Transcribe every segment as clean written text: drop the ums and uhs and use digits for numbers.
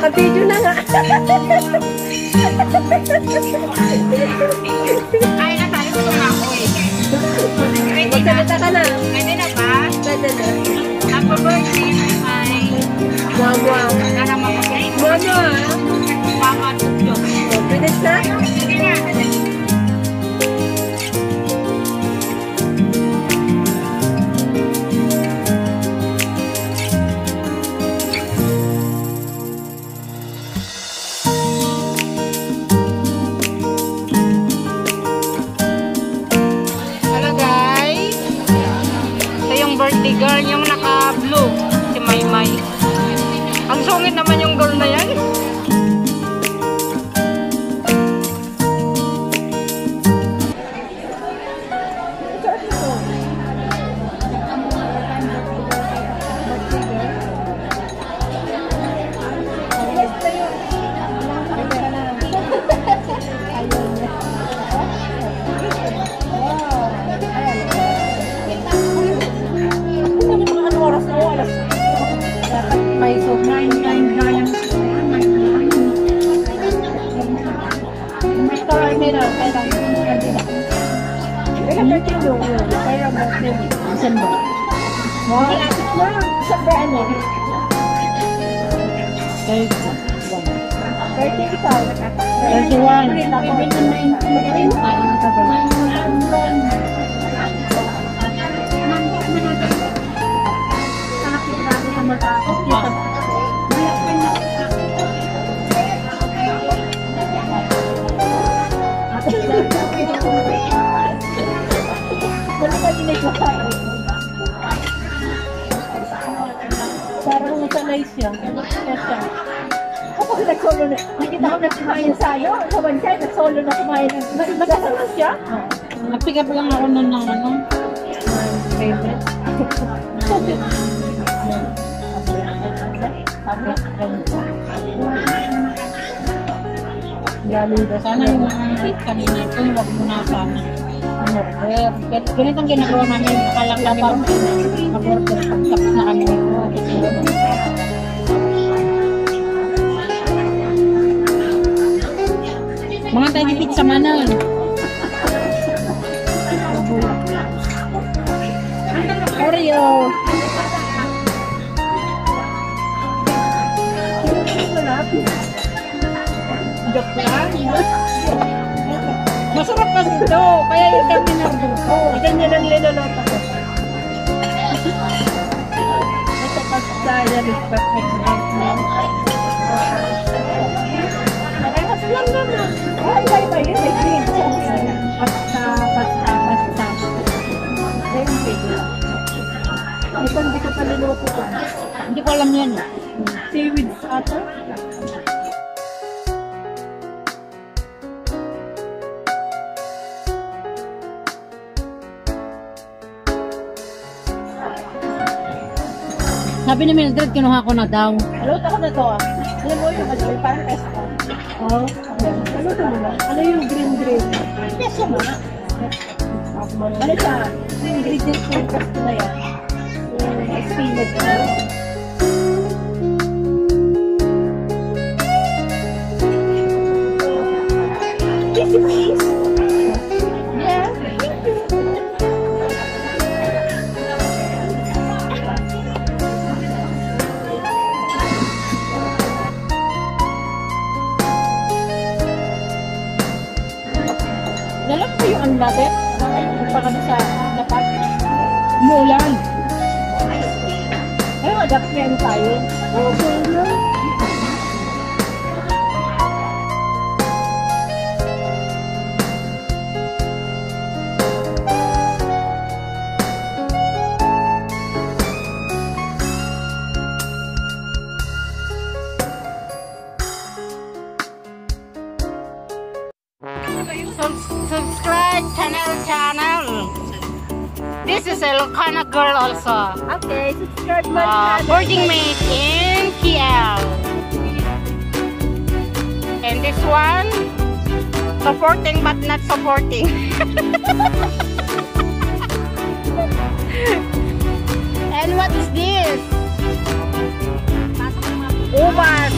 Naka-video na nga. Ay, nasali ko na ako eh. Magsalita ka na. Pwede na ba? Pwede na. Happy birthday, my Mama. Sana mapagay. Mama. Mama, tukyo. Finish na? Sige na. Birthday girl, yung naka-blue, si Maymay. Ang sungit naman yung girl na yan. Parang nasanay siya. Kapag nag-solo na, nakita ko na kumain sa'yo, sa one side, nag-solo na kumain. Nagkasama siya? Nag-pick up lang ako nun ng ano. Favorite. Sana yung mga hit kanina ito, huwag mo na sana. Ganitong ginagawa namin, akalang kami mag-order pag-tapos na kami nito. Mga tayo pizza manan. Oreo. Joke lang. Masarap kasi ito. Kaya yung kami narduto. Ganyan ang linulota ko. Ito pag-saya is perfect. Parehas lang naman. Ay, ba yun? May green. Basta. Ito hindi ko paluluto ko. Hindi ko alam yan. Seaweed ata. Sabi ni Mildred, kinuha ko na daw. Haluto ko na to ah. Alam mo yung ano, parang pesto. Oo. Haluto mo na. Ano yung green? Pesto mo na. Ano siya? Yung ingredients ng pesto na yan. Yung spinach na. Easy please. Yeah. Dalam ko yung unladet. Pa kami sa dapat. Mulan. Ayun, dapat may ano tayo. Oh, mulan. Subscribe channel. This is a Ilocana girl also. Okay, subscribe my channel. Boarding mate in KL. And this one, supporting but not supporting. And what is this? Ubas.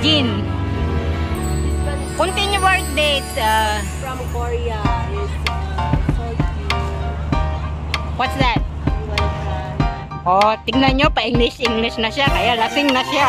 Jin. Continue work date. From Korea is What's that? Oh, tingnan nyo, pa-English na siya, kaya lasing na siya.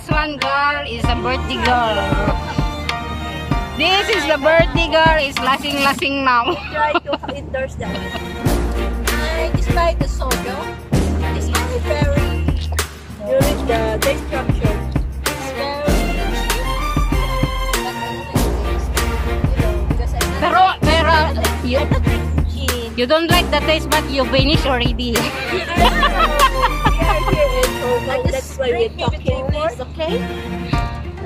One girl is a birthday girl. This is the birthday girl. Is lasing now. try to endorse that. I despite the soda, it's only very unique. The taste structure. It's very. Pero you don't like the taste, but you finish already. That's why we're talking this, okay?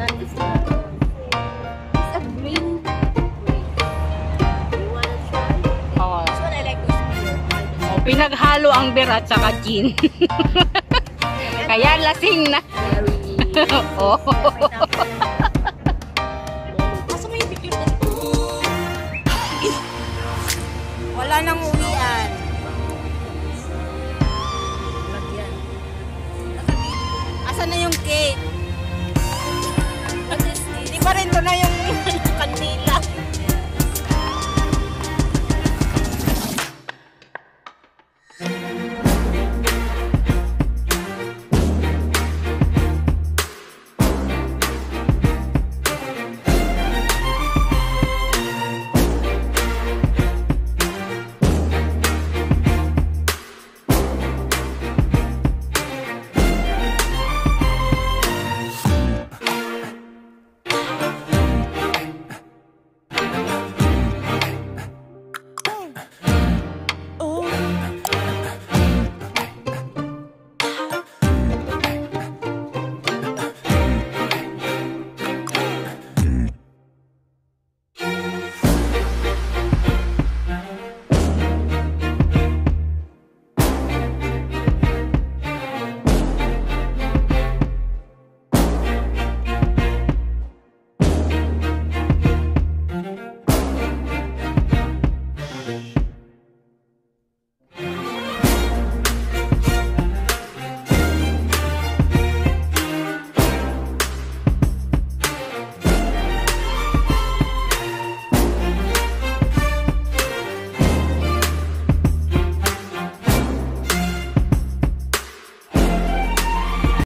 And it's a green. You wanna try? Oh, This one I like this beer. pinaghalo ang beer at saka gin. Kaya lasing na. Oh. Asa mo yung picture na? Wala nang